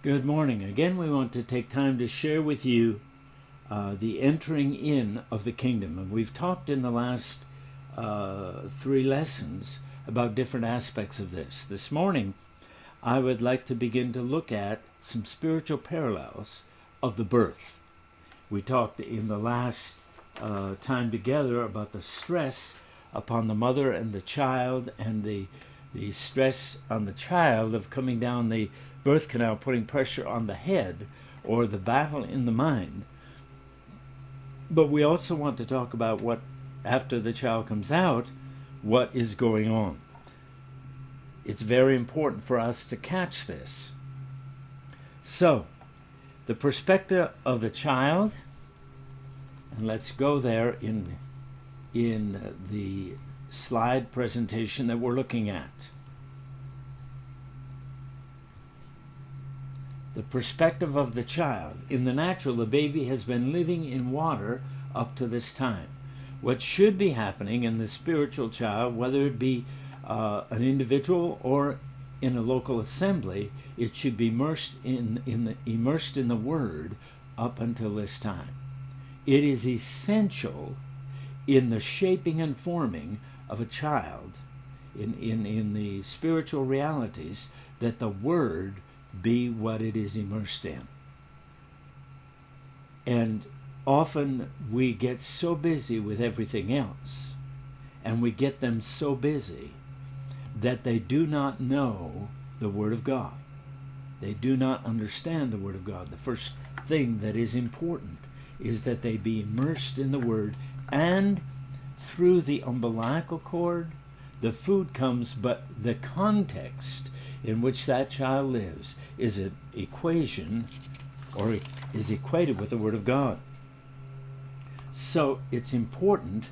Good morning. Again, we want to take time to share with you the entering in of the kingdom. And we've talked in the last 3 lessons about different aspects of this. This morning, I would like to begin to look at some spiritual parallels of the birth. We talked in the last time together about the stress upon the mother and the child, and the stress on the child of coming down the birth canal, putting pressure on the head, or the battle in the mind. But we also want to talk about what, after the child comes out, what is going on. It's very important for us to catch this. So, the perspective of the child, and let's go there in the slide presentation that we're looking at. The perspective of the child. In the natural, the baby has been living in water up to this time. What should be happening in the spiritual child, whether it be an individual or in a local assembly, it should be immersed in the Word up until this time. It is essential in the shaping and forming of a child, in the spiritual realities, that the Word be what it is immersed in. And often we get so busy with everything else, and we get them so busy that they do not know the Word of God. They do not understand the Word of God. The first thing that is important is that they be immersed in the Word, and through the umbilical cord, the food comes, but the context in which that child lives is an equation, or is equated with the Word of God. So it's important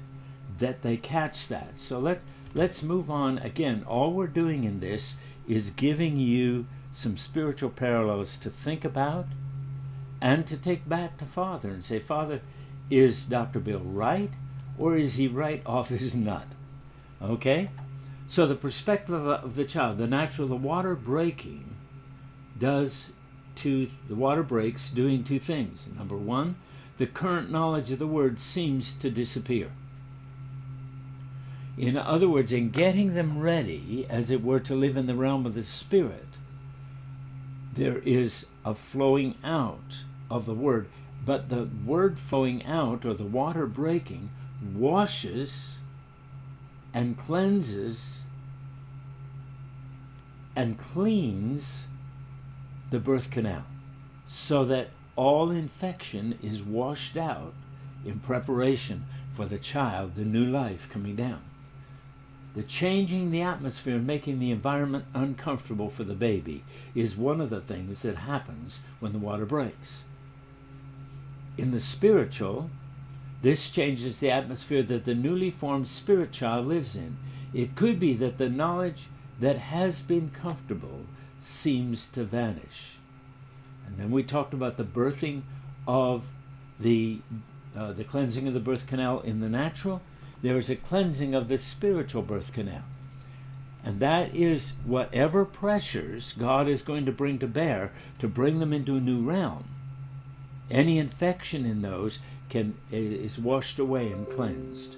that they catch that. So let's move on. Again, all we're doing in this is giving you some spiritual parallels to think about and to take back to Father and say, Father, is Dr. Bill right, or is he right off his nut? Okay? So the perspective of the child, the natural, the water breaking does the water breaks doing 2 things. Number 1, the current knowledge of the Word seems to disappear. In other words, in getting them ready, as it were, to live in the realm of the Spirit, there is a flowing out of the Word. But the Word flowing out, or the water breaking, washes and cleanses and cleans the birth canal, so that all infection is washed out in preparation for the child, the new life coming down. The changing the atmosphere and making the environment uncomfortable for the baby is one of the things that happens when the water breaks. In the spiritual, this changes the atmosphere that the newly formed spirit child lives in. It could be that the knowledge that has been comfortable seems to vanish. And then we talked about the birthing of the cleansing of the birth canal in the natural. There is a cleansing of the spiritual birth canal. And that is whatever pressures God is going to bring to bear to bring them into a new realm. Any infection in those is washed away and cleansed.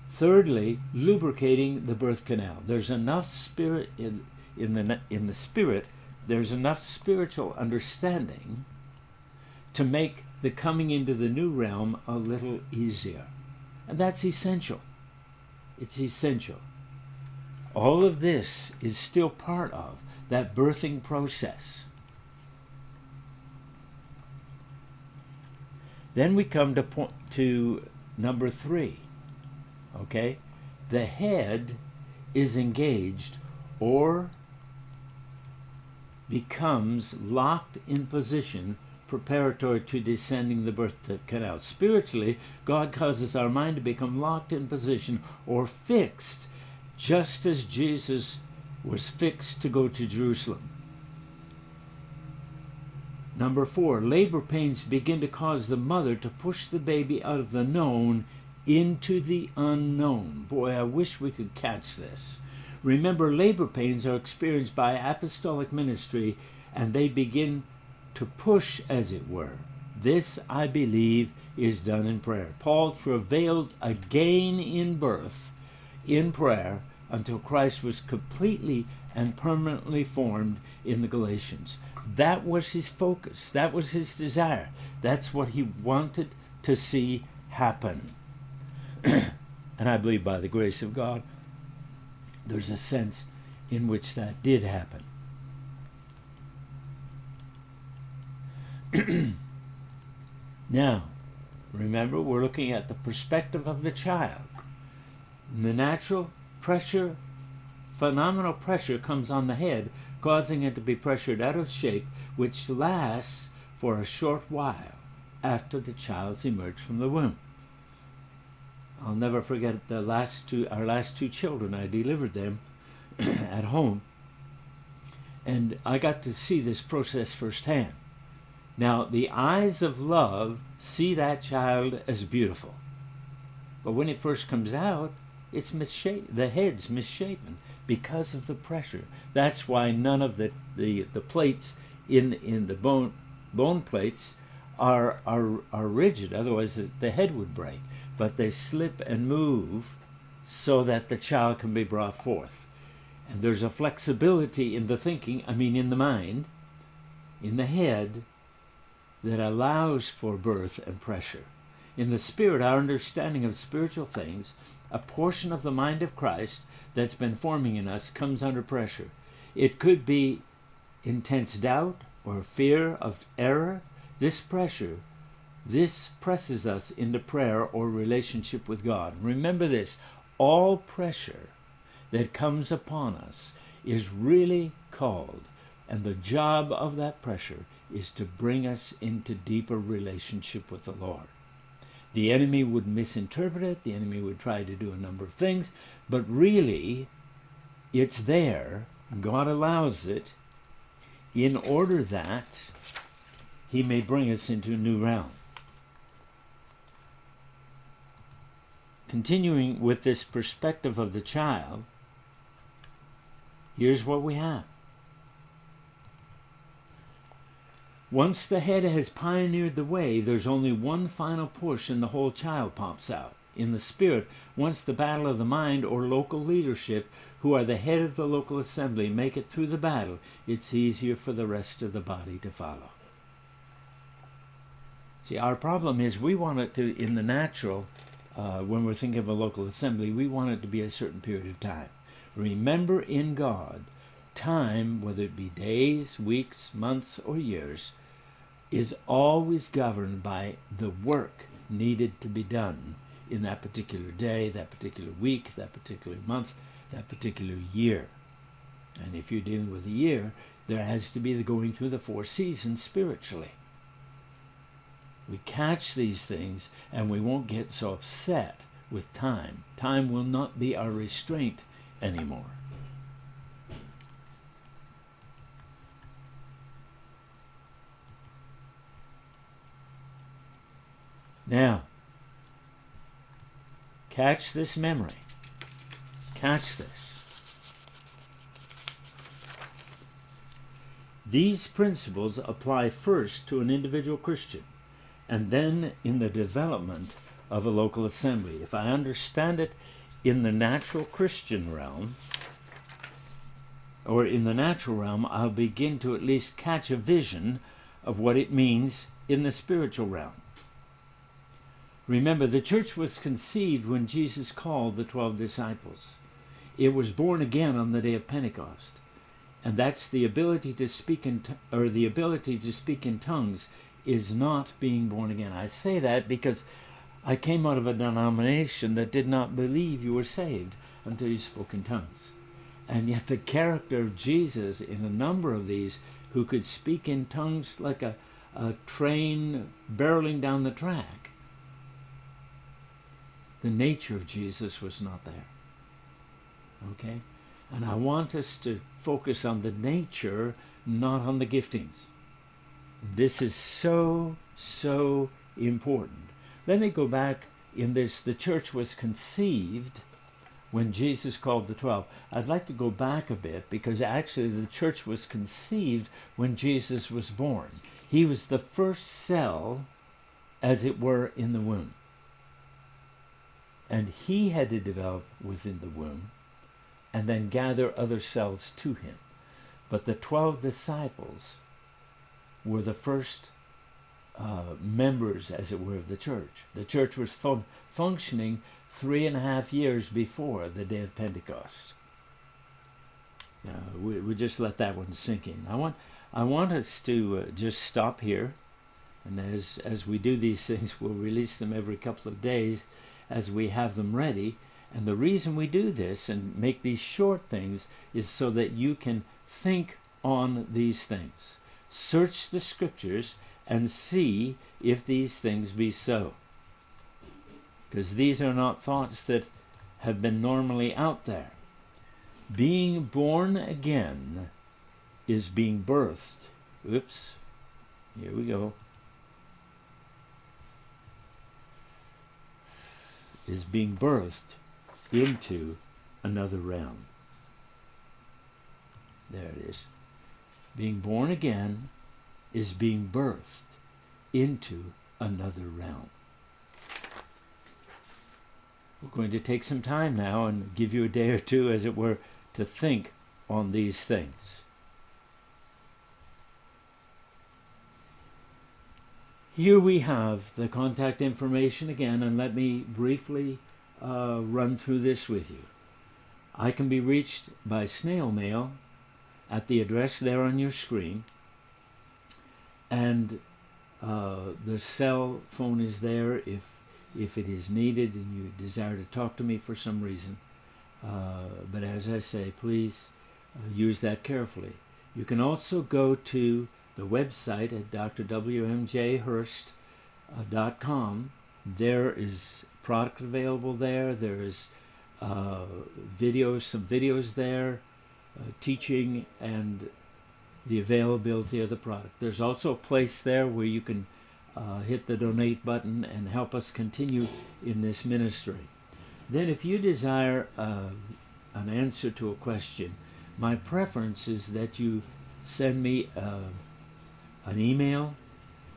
Thirdly, lubricating the birth canal. There's enough spirit in the spirit. There's enough spiritual understanding to make the coming into the new realm a little easier, and that's essential. It's essential. All of this is still part of that birthing process. Then we come to number 3. Okay? The head is engaged or becomes locked in position preparatory to descending the birth canal. Spiritually, God causes our mind to become locked in position or fixed, just as Jesus was fixed to go to Jerusalem. Number 4, labor pains begin to cause the mother to push the baby out of the known into the unknown. Boy, I wish we could catch this. Remember, labor pains are experienced by apostolic ministry and they begin to push, as it were. This, I believe, is done in prayer. Paul travailed again in birth in prayer until Christ was completely and permanently formed in the Galatians. That was his focus. That was his desire. That's what he wanted to see happen. And I believe by the grace of God, there's a sense in which that did happen. Now, remember, we're looking at the perspective of the child. In the natural, pressure, phenomenal pressure comes on the head, causing it to be pressured out of shape, which lasts for a short while after the child's emerged from the womb. I'll never forget our last two children. I delivered them at home, and I got to see this process firsthand. Now, the eyes of love see that child as beautiful, but when it first comes out, it's misshapen. The head's misshapen because of the pressure. That's why none of the plates in the bone plates are rigid. Otherwise, the head would break. But they slip and move so that the child can be brought forth. And there's a flexibility in the thinking, in the mind, in the head, that allows for birth and pressure. In the spirit, our understanding of spiritual things, a portion of the mind of Christ that's been forming in us comes under pressure. It could be intense doubt or fear of error. This pressure, this presses us into prayer or relationship with God. Remember this, all pressure that comes upon us is really called, and the job of that pressure is to bring us into deeper relationship with the Lord. The enemy would misinterpret it, the enemy would try to do a number of things, but really it's there, God allows it, in order that he may bring us into a new realm. Continuing with this perspective of the child, here's what we have. Once the head has pioneered the way, there's only one final push and the whole child pops out. In the spirit, once the battle of the mind or local leadership, who are the head of the local assembly, make it through the battle, it's easier for the rest of the body to follow. See, our problem is we want it to, in the natural, when we're thinking of a local assembly, we want it to be a certain period of time. Remember, in God, time, whether it be days, weeks, months, or years, is always governed by the work needed to be done in that particular day, that particular week, that particular month, that particular year. And if you're dealing with a year, there has to be the going through the 4 seasons spiritually. We catch these things and we won't get so upset with time. Time will not be our restraint anymore. Now, catch this memory. Catch this. These principles apply first to an individual Christian, and then in the development of a local assembly. If I understand it in the natural Christian realm, or in the natural realm, I'll begin to at least catch a vision of what it means in the spiritual realm. Remember, the church was conceived when Jesus called the 12 disciples. It was born again on the day of Pentecost. And that's the ability to speak the ability to speak in tongues is not being born again. I say that because I came out of a denomination that did not believe you were saved until you spoke in tongues. And yet the character of Jesus in a number of these, who could speak in tongues like a train barreling down the track, the nature of Jesus was not there. Okay? And I want us to focus on the nature, not on the giftings. This is so, so important. Let me go back in this. The church was conceived when Jesus called the 12. I'd like to go back a bit because actually the church was conceived when Jesus was born. He was the first cell, as it were, in the womb. And he had to develop within the womb and then gather other cells to him. But the 12 disciples were the first members, as it were, of the church. The church was functioning 3.5 years before the day of Pentecost. We just let that one sink in. I want us to just stop here, and as we do these things, we'll release them every couple of days as we have them ready. And the reason we do this and make these short things is so that you can think on these things. Search the scriptures and see if these things be so. Because these are not thoughts that have been normally out there. Being born again is being birthed. Oops. Here we go. Is being birthed into another realm. There it is. Being born again is being birthed into another realm. We're going to take some time now and give you a day or two, as it were, to think on these things. Here we have the contact information again, and let me briefly run through this with you. I can be reached by snail mail at the address there on your screen, and the cell phone is there if it is needed and you desire to talk to me for some reason. But as I say, please use that carefully. You can also go to the website at drwmjhurst.com. There is product available there. There is videos, some videos there, teaching and the availability of the product. There's also a place there where you can hit the donate button and help us continue in this ministry. Then if you desire an answer to a question, my preference is that you send me an email,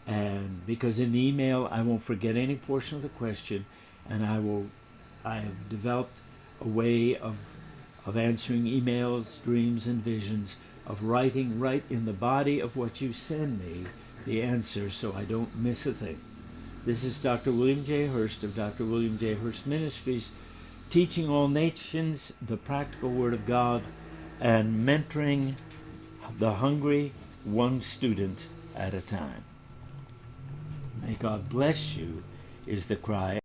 and because in the email I won't forget any portion of the question, and I have developed a way of answering emails, dreams, and visions, of writing right in the body of what you send me the answer so I don't miss a thing. This is Dr. William J. Hurst of Dr. William J. Hurst Ministries, teaching all nations the practical Word of God and mentoring the hungry, one student at a time. May God bless you is the cry.